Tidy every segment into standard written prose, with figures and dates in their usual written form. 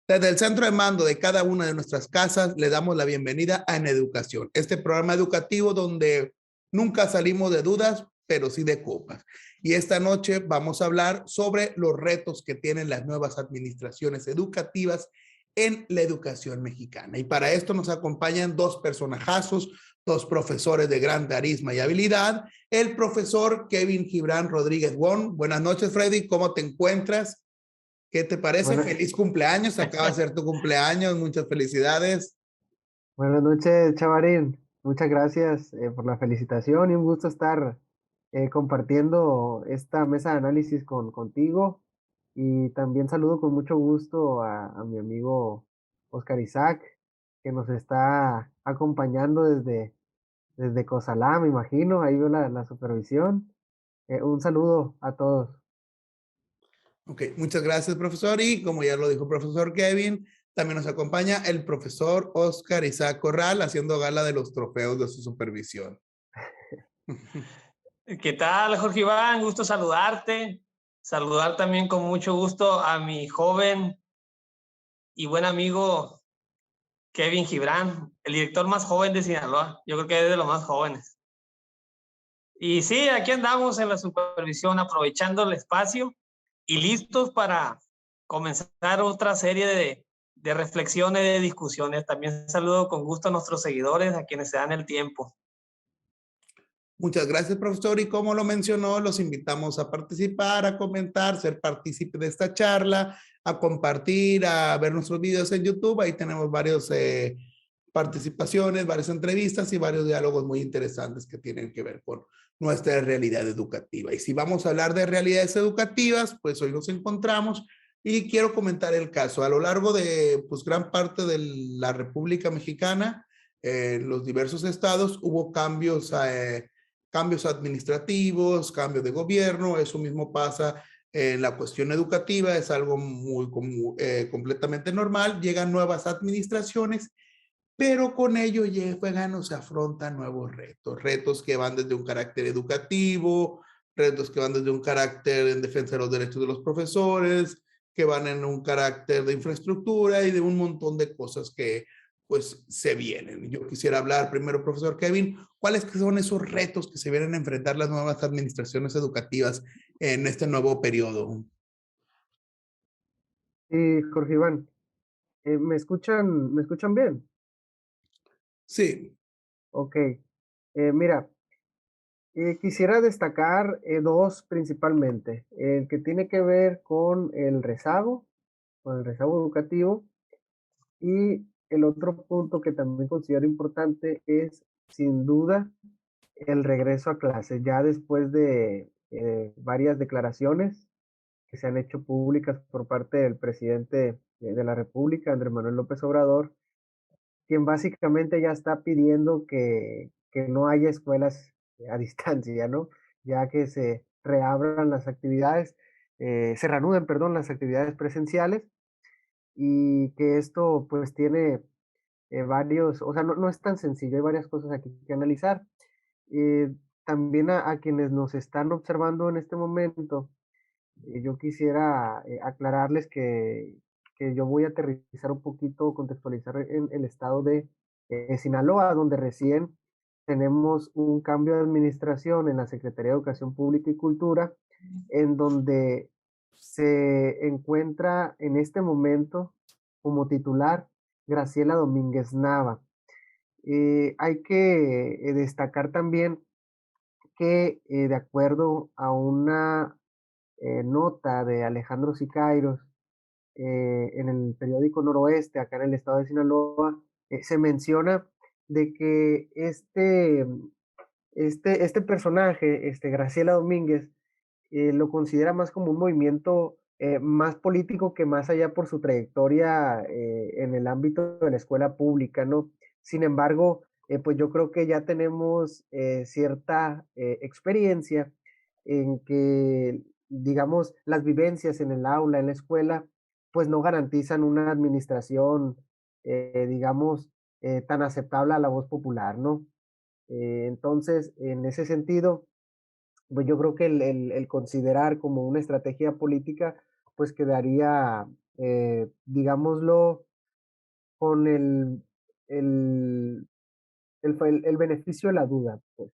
Desde el centro de mando de cada una de nuestras casas, le damos la bienvenida a En Educación, este programa educativo donde nunca salimos de dudas, pero sí de copas. Y esta noche vamos a hablar sobre los retos que tienen las nuevas administraciones educativas en la educación mexicana. Y para esto nos acompañan dos personajazos, dos profesores de gran carisma y habilidad. El profesor Kevin Gibran Rodríguez Wong. Buenas noches, Freddy. ¿Cómo te encuentras? ¿Qué te parece? Bueno, Feliz cumpleaños, acaba de ser tu cumpleaños, muchas felicidades. buenas noches, Chavarín. Muchas gracias por la felicitación y un gusto estar compartiendo esta mesa de análisis contigo. Y también saludo con mucho gusto a mi amigo Oscar Isaac, que nos está acompañando desde Cozalá, me imagino. Ahí veo la supervisión. Un saludo a todos. Ok, muchas gracias, profesor. Y como ya lo dijo el profesor Kevin, también nos acompaña el profesor Oscar Isaac Corral haciendo gala de los trofeos de su supervisión. ¿Qué tal, Jorge Iván? Gusto saludarte. Saludar también con mucho gusto a mi joven y buen amigo Kevin Gibran, el director más joven de Sinaloa. Yo creo que es de los más jóvenes. Y sí, aquí andamos en la supervisión, aprovechando el espacio y listos para comenzar otra serie de reflexiones, de discusiones. También saludo con gusto a nuestros seguidores, a quienes se dan el tiempo. Muchas gracias, profesor. Y como lo mencionó, los invitamos a participar, a comentar, ser partícipe de esta charla, a compartir, a ver nuestros videos en YouTube. Ahí tenemos varios participaciones, varias entrevistas y varios diálogos muy interesantes que tienen que ver con nuestra realidad educativa. Y si vamos a hablar de realidades educativas, pues hoy nos encontramos y quiero comentar el caso. A lo largo de pues, gran parte de la República Mexicana, en los diversos estados, hubo cambios administrativos, cambios de gobierno, eso mismo pasa en la cuestión educativa, es algo completamente normal, llegan nuevas administraciones, pero con ello llegan o se afrontan nuevos retos, retos que van desde un carácter educativo, retos que van desde un carácter en defensa de los derechos de los profesores, que van en un carácter de infraestructura y de un montón de cosas que pues se vienen. Yo quisiera hablar primero, profesor Kevin, ¿cuáles son esos retos que se vienen a enfrentar las nuevas administraciones educativas en este nuevo periodo? Y Jorge Iván, me escuchan bien? Sí. Ok. Mira, quisiera destacar dos principalmente. El que tiene que ver con el rezago educativo, y el otro punto que también considero importante es, sin duda, el regreso a clases, ya después de varias declaraciones que se han hecho públicas por parte del presidente de la República, Andrés Manuel López Obrador, quien básicamente ya está pidiendo que no haya escuelas a distancia, ¿no? Ya que se reabran las actividades, se reanuden, perdón, las actividades presenciales, y que esto pues tiene varios, o sea, no es tan sencillo, hay varias cosas aquí que analizar. Eh, También a quienes nos están observando en este momento, yo quisiera aclararles que yo voy a aterrizar un poquito, contextualizar en el estado de Sinaloa, donde recién tenemos un cambio de administración en la Secretaría de Educación Pública y Cultura, en donde se encuentra en este momento como titular Graciela Domínguez Nava. Hay que destacar también que de acuerdo a una nota de Alejandro Sicairos en el periódico Noroeste, acá en el estado de Sinaloa, se menciona de que este personaje, Graciela Domínguez, lo considera más como un movimiento más político que más allá por su trayectoria en el ámbito de la escuela pública, ¿no? Sin embargo, pues yo creo que ya tenemos cierta experiencia en que, digamos, las vivencias en el aula, en la escuela, pues no garantizan una administración, digamos, tan aceptable a la voz popular, ¿no? Entonces, en ese sentido, pues yo creo que el considerar como una estrategia política, pues quedaría, digámoslo, con el beneficio de la duda, pues,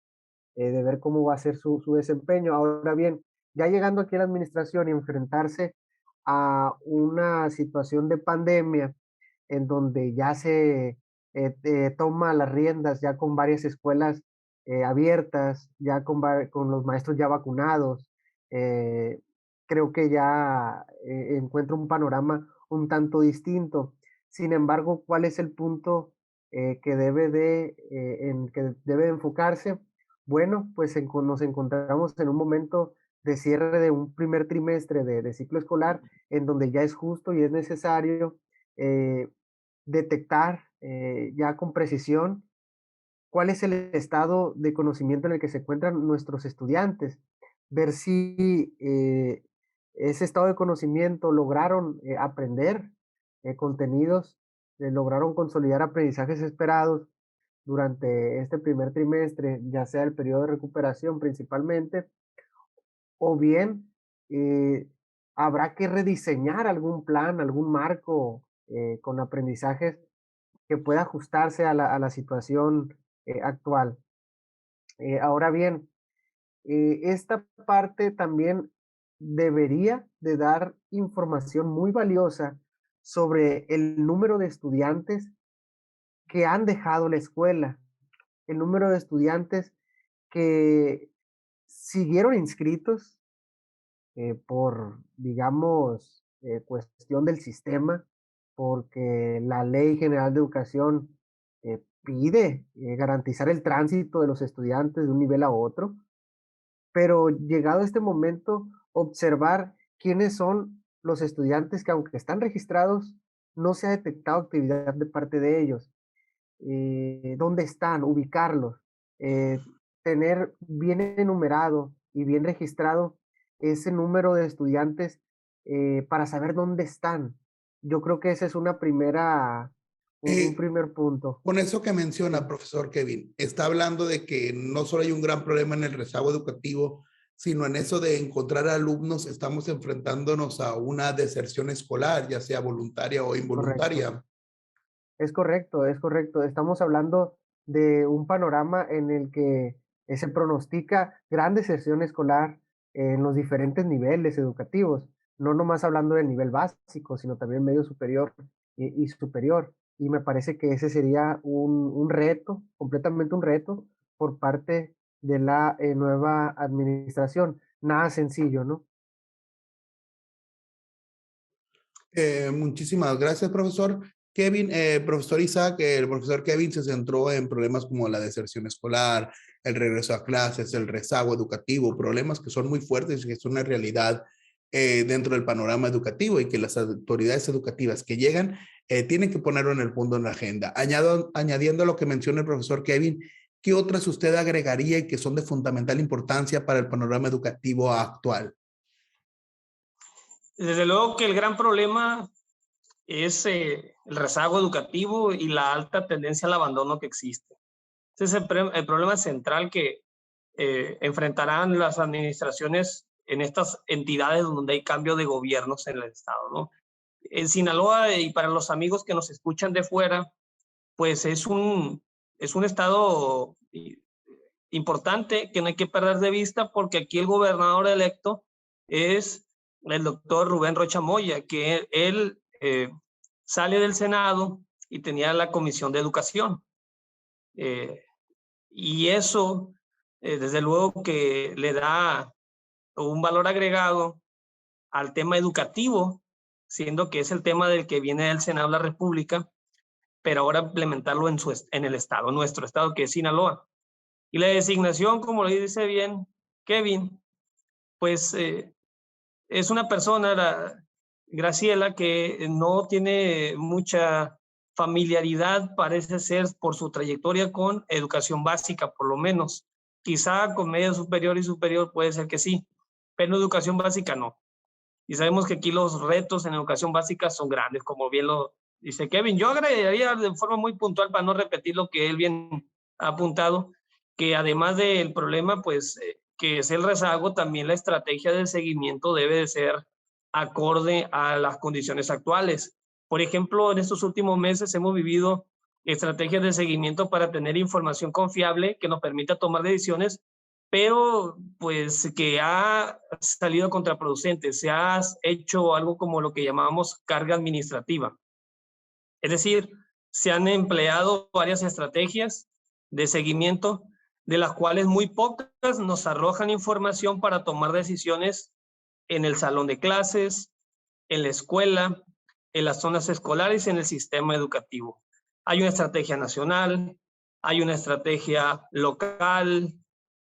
de ver cómo va a ser su desempeño. Ahora bien, ya llegando aquí a la administración y enfrentarse a una situación de pandemia en donde ya se toma las riendas, ya con varias escuelas abiertas, ya con los maestros ya vacunados, eh, creo que ya encuentro un panorama un tanto distinto. Sin embargo, ¿cuál es el punto en que debe enfocarse? Bueno, pues nos encontramos en un momento de cierre de un primer trimestre de ciclo escolar en donde ya es justo y es necesario eh, detectar ya con precisión cuál es el estado de conocimiento en el que se encuentran nuestros estudiantes, ver si ese estado de conocimiento lograron aprender contenidos, lograron consolidar aprendizajes esperados durante este primer trimestre, ya sea el periodo de recuperación principalmente, o bien habrá que rediseñar algún plan, algún marco con aprendizajes que pueda ajustarse a la situación actual. Ahora bien, esta parte también debería de dar información muy valiosa sobre el número de estudiantes que han dejado la escuela, el número de estudiantes que siguieron inscritos por, digamos, cuestión del sistema, porque la Ley General de Educación pide garantizar el tránsito de los estudiantes de un nivel a otro, pero llegado este momento, observar quiénes son los estudiantes que aunque están registrados, no se ha detectado actividad de parte de ellos. Dónde están, ubicarlos, eh, tener bien enumerado y bien registrado ese número de estudiantes para saber dónde están. Yo creo que ese es un Eh, primer punto. con eso que menciona, Sí, profesor Kevin, está hablando de que no solo hay un gran problema en el rezago educativo, sino en eso de encontrar alumnos, estamos enfrentándonos a una deserción escolar, ya sea voluntaria o correcto. involuntaria. Es correcto, es correcto. Estamos hablando de un panorama en el que se pronostica gran deserción escolar en los diferentes niveles educativos, no nomás hablando del nivel básico, sino también medio superior y superior. Y me parece que ese sería un reto, completamente un reto por parte de la nueva administración. Nada sencillo, ¿no? Muchísimas gracias, profesor Kevin. Profesor Isaac, el profesor Kevin se centró en problemas como la deserción escolar, el regreso a clases, el rezago educativo, problemas que son muy fuertes y que son una realidad dentro del panorama educativo y que las autoridades educativas que llegan tienen que ponerlo en el punto en la agenda. Añadiendo a lo que menciona el profesor Kevin, ¿qué otras usted agregaría y que son de fundamental importancia para el panorama educativo actual? Desde luego que el gran problema es el rezago educativo y la alta tendencia al abandono que existe. Ese es el problema central que enfrentarán las administraciones en estas entidades donde hay cambio de gobiernos en el estado, ¿no? En Sinaloa, y para los amigos que nos escuchan de fuera, pues es un estado importante que no hay que perder de vista, porque aquí el gobernador electo es el doctor Rubén Rocha Moya, que él sale del Senado y tenía la Comisión de Educación. Y eso, desde luego que le da un valor agregado al tema educativo, siendo que es el tema del que viene del Senado de la República, pero ahora implementarlo en el estado, nuestro estado, que es Sinaloa. Y la designación, como le dice bien Kevin, pues es una persona, Graciela, que no tiene mucha familiaridad, parece ser, por su trayectoria con educación básica, por lo menos. Quizá con media superior y superior puede ser que sí, pero en educación básica no. Y sabemos que aquí los retos en educación básica son grandes, como bien lo dice Kevin. Yo agregaría de forma muy puntual, para no repetir lo que él bien ha apuntado, que además del problema, pues, que es el rezago, también la estrategia del seguimiento debe de ser acorde a las condiciones actuales. Por ejemplo, en estos últimos meses hemos vivido estrategias de seguimiento para tener información confiable que nos permita tomar decisiones, pero pues que ha salido contraproducente. Se ha hecho algo como lo que llamamos carga administrativa. Es decir, se han empleado varias estrategias de seguimiento, de las cuales muy pocas nos arrojan información para tomar decisiones en el salón de clases, en la escuela, en las zonas escolares y en el sistema educativo. Hay una estrategia nacional, hay una estrategia local,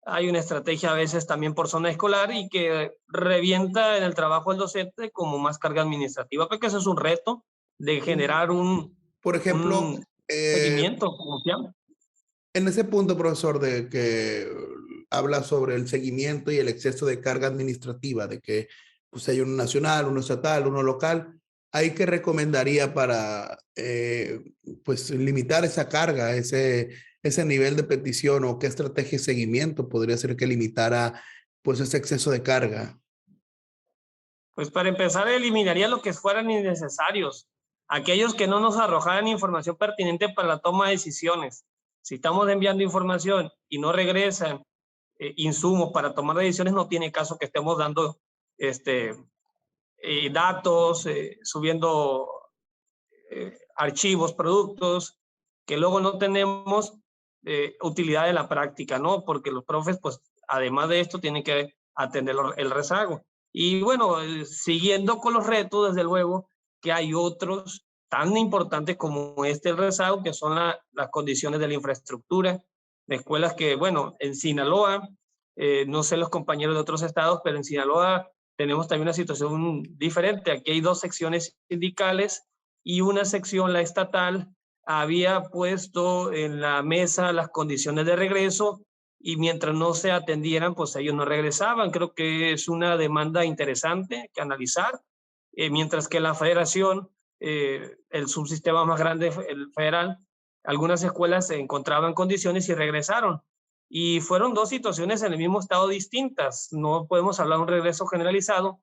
hay una estrategia a veces también por zona escolar y que revienta en el trabajo del docente como más carga administrativa, porque eso es un reto de generar Por ejemplo, un seguimiento confiable. en ese punto, profesor, de que habla sobre el seguimiento y el exceso de carga administrativa, de que pues, hay uno nacional, uno estatal, uno local, ¿hay qué recomendaría para pues, limitar esa carga, ese nivel de petición o qué estrategia de seguimiento podría ser que limitara pues, ese exceso de carga? Pues para empezar, eliminaría lo que fueran innecesarios, aquellos que no nos arrojaran información pertinente para la toma de decisiones. Si estamos enviando información y no regresan insumos para tomar decisiones, no tiene caso que estemos dando datos, subiendo archivos, productos, que luego no tenemos utilidad en la práctica, ¿no? Porque los profes, pues, además de esto, tienen que atender el rezago. Y bueno, siguiendo con los retos, desde luego, que hay otros tan importantes como el rezago, que son las condiciones de la infraestructura, de escuelas que, bueno, en Sinaloa, no sé los compañeros de otros estados, pero en Sinaloa tenemos también una situación diferente. Aquí hay dos secciones sindicales y una sección, la estatal, había puesto en la mesa las condiciones de regreso y mientras no se atendieran, pues ellos no regresaban. Creo que es una demanda interesante que analizar, mientras que la federación, el subsistema más grande, el federal, algunas escuelas se encontraban en condiciones y regresaron. Y fueron dos situaciones en el mismo estado distintas. No podemos hablar de un regreso generalizado,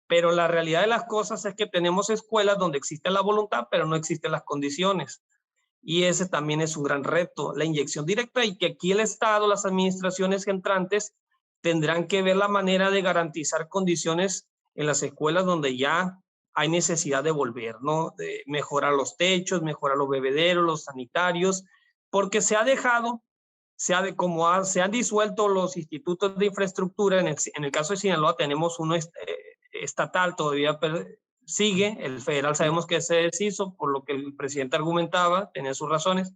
pero la realidad de las cosas es que tenemos escuelas donde existe la voluntad, pero no existen las condiciones. Y ese también es un gran reto, la inyección directa, y que aquí el Estado, las administraciones entrantes, tendrán que ver la manera de garantizar condiciones en las escuelas donde ya hay necesidad de volver, ¿no? De mejorar los techos, mejorar los bebederos, los sanitarios, porque se ha dejado, se han disuelto los institutos de infraestructura. En el caso de Sinaloa tenemos uno estatal, todavía sigue, el federal sabemos que se deshizo, por lo que el presidente argumentaba, tenía sus razones,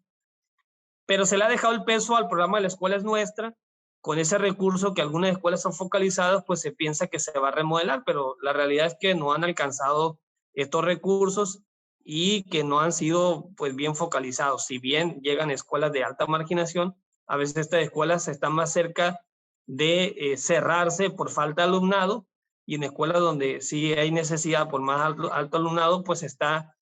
pero se le ha dejado el peso al programa de La Escuela es Nuestra. Con ese recurso que algunas escuelas son focalizadas, pues se piensa que se va a remodelar, pero la realidad es que no han alcanzado estos recursos y que no han sido pues bien focalizados. Si bien llegan escuelas de alta marginación, a veces estas escuelas están más cerca de cerrarse por falta de alumnado, y en escuelas donde sí hay necesidad por más alto alumnado, pues está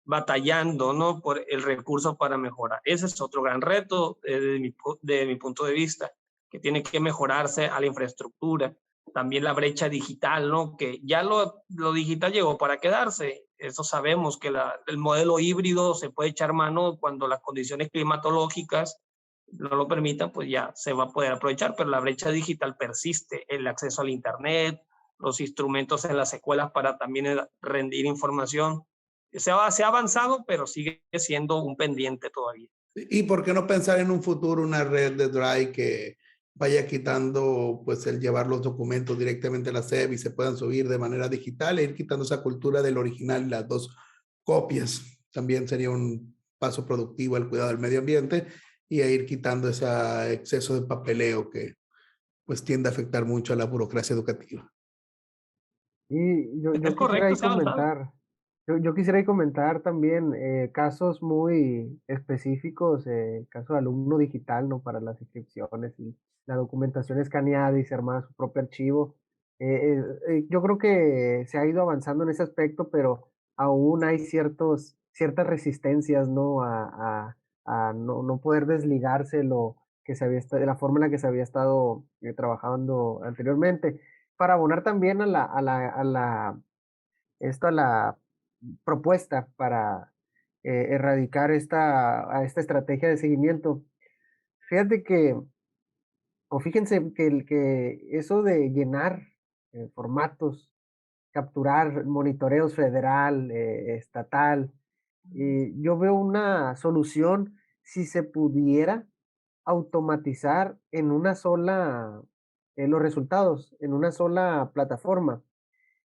batallando, ¿no? Por el recurso para mejorar. Ese es otro gran reto de mi punto de vista, que tiene que mejorarse a la infraestructura. También la brecha digital, ¿no? Que ya lo digital llegó para quedarse. Eso sabemos que el modelo híbrido se puede echar mano cuando las condiciones climatológicas no lo permitan, pues ya se va a poder aprovechar, pero la brecha digital persiste. El acceso al Internet, los instrumentos en las escuelas para también rendir información. Se ha avanzado, pero sigue siendo un pendiente todavía. ¿Y por qué no pensar en un futuro una red de Drive que vaya quitando pues el llevar los documentos directamente a la SEP y se puedan subir de manera digital e ir quitando esa cultura del original y las dos copias? También sería un paso productivo al cuidado del medio ambiente y a ir quitando ese exceso de papeleo que pues tiende a afectar mucho a la burocracia educativa. Y yo Es quisiera correcto, ahí se ha avanzado. comentar, yo quisiera ahí comentar también casos muy específicos, caso de alumno digital, ¿no? Para las inscripciones y la documentación escaneada y se arma su propio archivo. Yo creo que se ha ido avanzando en ese aspecto, pero aún hay ciertas resistencias, ¿no? A no poder desligarse lo que se había de la forma en la que se había estado trabajando anteriormente. para abonar también a la propuesta para erradicar esta estrategia de seguimiento. Fíjate que, o fíjense que eso de llenar formatos, capturar monitoreos federal, estatal, yo veo una solución si se pudiera automatizar en una sola, los resultados, en una sola plataforma,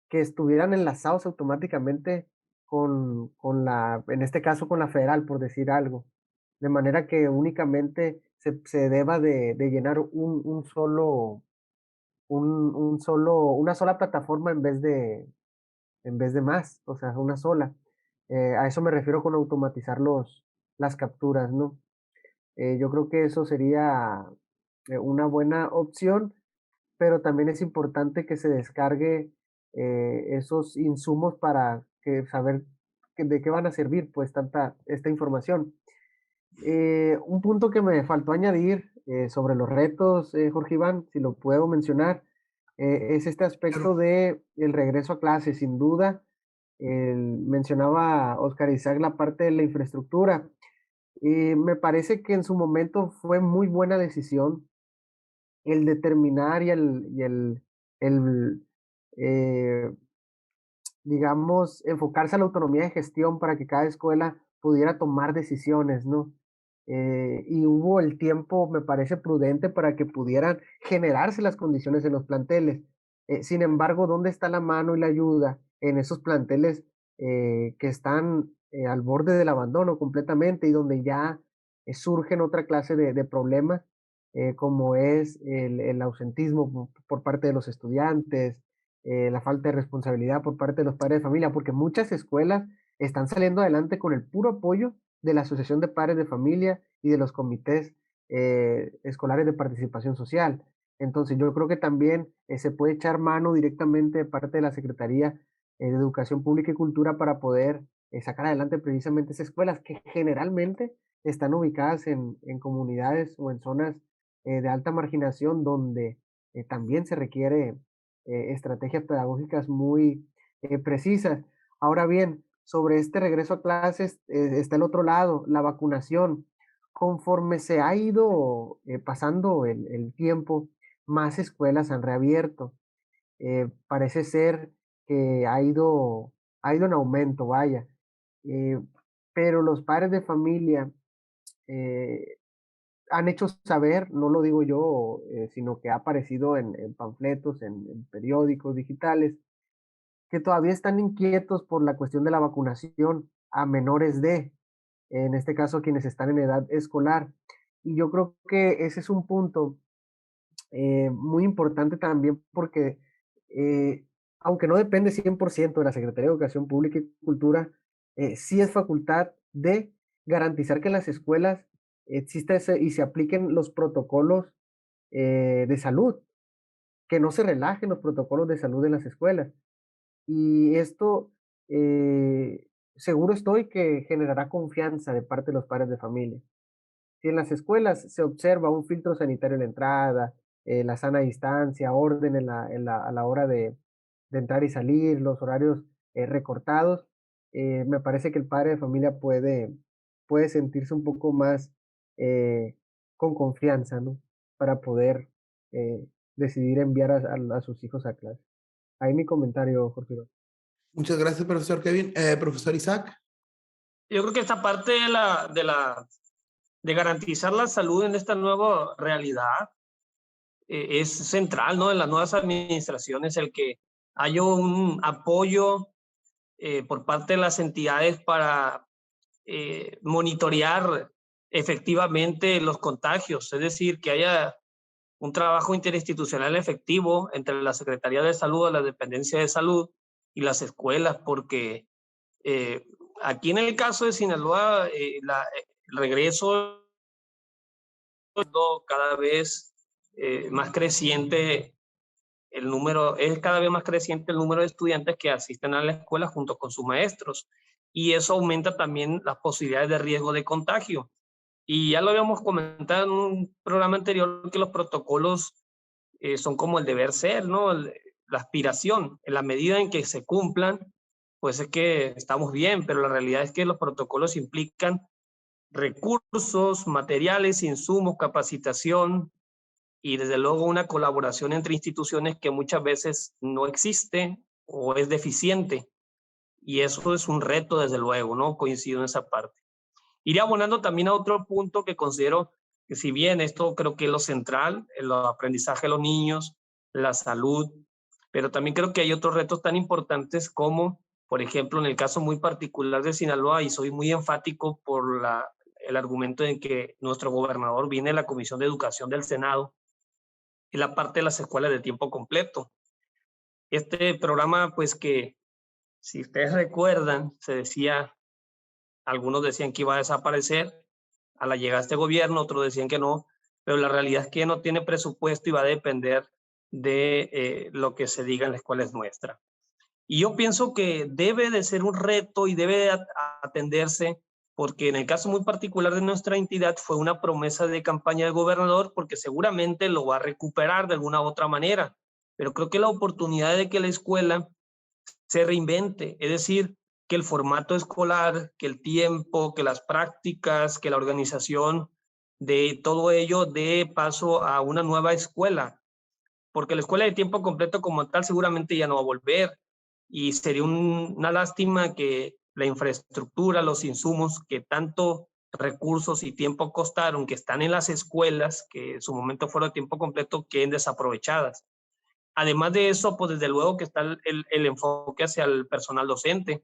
que estuvieran enlazados automáticamente con la, en este caso con la federal, por decir algo, de manera que únicamente se deba de llenar una sola plataforma en vez de más, o sea, una sola. A eso me refiero con automatizar las capturas, ¿no? Yo creo que eso sería una buena opción, pero también es importante que se descargue esos insumos para saber de qué van a servir pues esta información. Un punto que me faltó añadir sobre los retos, Jorge Iván, si lo puedo mencionar, es este aspecto Claro. de el regreso a clase. Sin duda, mencionaba Oscar Isaac la parte de la infraestructura. Me parece que en su momento fue muy buena decisión el determinar el, eh, digamos, enfocarse a la autonomía de gestión para que cada escuela pudiera tomar decisiones, ¿no? Y hubo el tiempo, me parece prudente, para que pudieran generarse las condiciones en los planteles. Sin embargo, ¿dónde está la mano y la ayuda en esos planteles que están al borde del abandono completamente y donde ya surgen otra clase de problemas, como es el ausentismo por parte de los estudiantes, la falta de responsabilidad por parte de los padres de familia, porque muchas escuelas están saliendo adelante con el puro apoyo de la Asociación de Padres de Familia y de los comités escolares de participación social. Entonces, yo creo que también se puede echar mano directamente de parte de la Secretaría de Educación Pública y Cultura para poder sacar adelante precisamente esas escuelas que generalmente están ubicadas en comunidades o en zonas de alta marginación donde también se requiere estrategias pedagógicas muy precisas. Ahora bien, sobre este regreso a clases está el otro lado, la vacunación. Conforme se ha ido pasando el tiempo, más escuelas han reabierto. Parece ser que ha ido en aumento, vaya. Eh, pero los padres de familia eh, han hecho saber, no lo digo yo, sino que ha aparecido en panfletos, en periódicos digitales, que todavía están inquietos por la cuestión de la vacunación a menores de, en este caso, quienes están en edad escolar. Y yo creo que ese es un punto muy importante también porque, eh, aunque no depende 100% de la Secretaría de Educación Pública y Cultura, sí es facultad de garantizar que en las escuelas exista y se apliquen los protocolos de salud, que no se relajen los protocolos de salud en las escuelas. Y esto, seguro estoy que generará confianza de parte de los padres de familia. Si en las escuelas se observa un filtro sanitario en la entrada, la sana distancia, orden a la hora de entrar y salir, los horarios recortados, me parece que el padre de familia puede sentirse un poco más eh, con confianza, ¿no? Para poder eh, decidir enviar a sus hijos a clase. Ahí mi comentario, Jorge. Muchas gracias, profesor Kevin. Profesor Isaac. Yo creo que esta parte de garantizar la salud en esta nueva realidad es central, ¿no? En las nuevas administraciones, el que haya un apoyo por parte de las entidades para monitorear efectivamente los contagios, es decir, que haya un trabajo interinstitucional efectivo entre la Secretaría de Salud, la Dependencia de Salud y las escuelas, porque aquí en el caso de Sinaloa, el regreso cada vez más creciente es cada vez más creciente el número de estudiantes que asisten a la escuela junto con sus maestros, y eso aumenta también las posibilidades de riesgo de contagio. Y ya lo habíamos comentado en un programa anterior que los protocolos son como el deber ser, ¿no? la aspiración. En la medida en que se cumplan, pues es que estamos bien, pero la realidad es que los protocolos implican recursos, materiales, insumos, capacitación y desde luego una colaboración entre instituciones que muchas veces no existe o es deficiente. Y eso es un reto, desde luego, ¿no? Coincido en esa parte. Iré abonando también a otro punto que considero que, si bien esto creo que es lo central, el aprendizaje de los niños, la salud, pero también creo que hay otros retos tan importantes como, por ejemplo, en el caso muy particular de Sinaloa, y soy muy enfático por el argumento de que nuestro gobernador viene de la Comisión de Educación del Senado, y la parte de las escuelas de tiempo completo. Este programa, pues que, si ustedes recuerdan, se decía, algunos decían que iba a desaparecer a la llegada de este gobierno, otros decían que no, pero la realidad es que no tiene presupuesto y va a depender de lo que se diga en la escuela es nuestra. Y yo pienso que debe de ser un reto y debe atenderse, porque en el caso muy particular de nuestra entidad fue una promesa de campaña del gobernador, porque seguramente lo va a recuperar de alguna u otra manera, pero creo que la oportunidad de que la escuela se reinvente, es decir, que el formato escolar, que el tiempo, que las prácticas, que la organización de todo ello dé paso a una nueva escuela, porque la escuela de tiempo completo como tal seguramente ya no va a volver, y sería una lástima que la infraestructura, los insumos que tanto recursos y tiempo costaron, que están en las escuelas, que en su momento fueron de tiempo completo, queden desaprovechadas. Además de eso, pues desde luego que está el enfoque hacia el personal docente,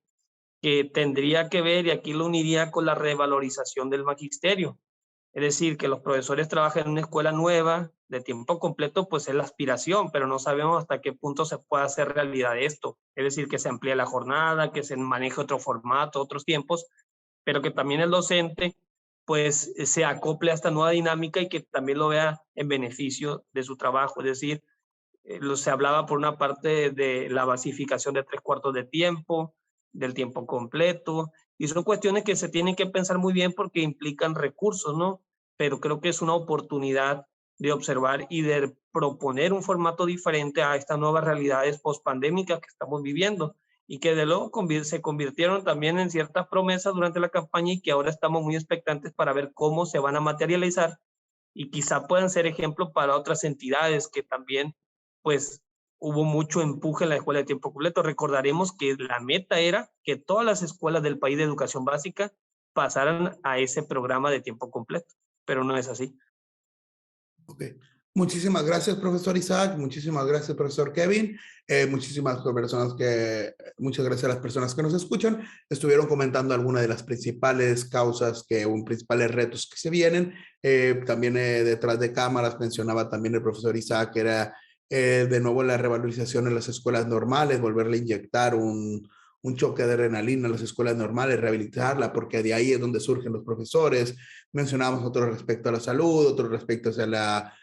que tendría que ver, y aquí lo uniría con la revalorización del magisterio. Es decir, que los profesores trabajen en una escuela nueva, de tiempo completo, pues es la aspiración, pero no sabemos hasta qué punto se puede hacer realidad esto. Es decir, que se amplíe la jornada, que se maneje otro formato, otros tiempos, pero que también el docente pues se acople a esta nueva dinámica y que también lo vea en beneficio de su trabajo. Es decir, se hablaba por una parte de la basificación de 3/4 de tiempo, del tiempo completo, y son cuestiones que se tienen que pensar muy bien porque implican recursos, ¿no? Pero creo que es una oportunidad de observar y de proponer un formato diferente a estas nuevas realidades post-pandémicas que estamos viviendo y que de luego se convirtieron también en ciertas promesas durante la campaña y que ahora estamos muy expectantes para ver cómo se van a materializar y quizá puedan ser ejemplo para otras entidades que también, pues, hubo mucho empuje en la escuela de tiempo completo. Recordaremos que la meta era que todas las escuelas del país de educación básica pasaran a ese programa de tiempo completo, pero no es así. Ok. Muchísimas gracias, profesor Isaac. Muchísimas gracias, profesor Kevin. Muchas gracias a las personas que nos escuchan. Estuvieron comentando algunas de las principales causas, principales retos que se vienen. También detrás de cámaras mencionaba también el profesor Isaac que era de nuevo la revalorización en las escuelas normales, volverle a inyectar un choque de adrenalina a las escuelas normales, rehabilitarla, porque de ahí es donde surgen los profesores. Mencionamos otro respecto a la salud, otro respecto a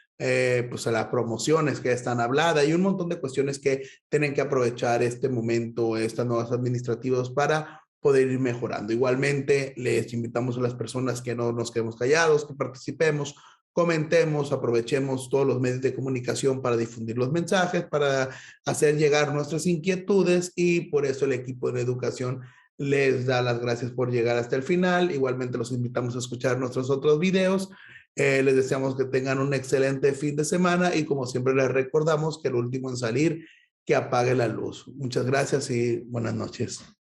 pues a las promociones que están habladas y un montón de cuestiones que tienen que aprovechar este momento, estas nuevas administrativas para poder ir mejorando. Igualmente, les invitamos a las personas que no nos quedemos callados, que participemos, comentemos, aprovechemos todos los medios de comunicación para difundir los mensajes, para hacer llegar nuestras inquietudes y por eso el equipo de educación les da las gracias por llegar hasta el final. Igualmente los invitamos a escuchar nuestros otros videos. Les deseamos que tengan un excelente fin de semana y como siempre les recordamos que el último en salir, que apague la luz. Muchas gracias y buenas noches.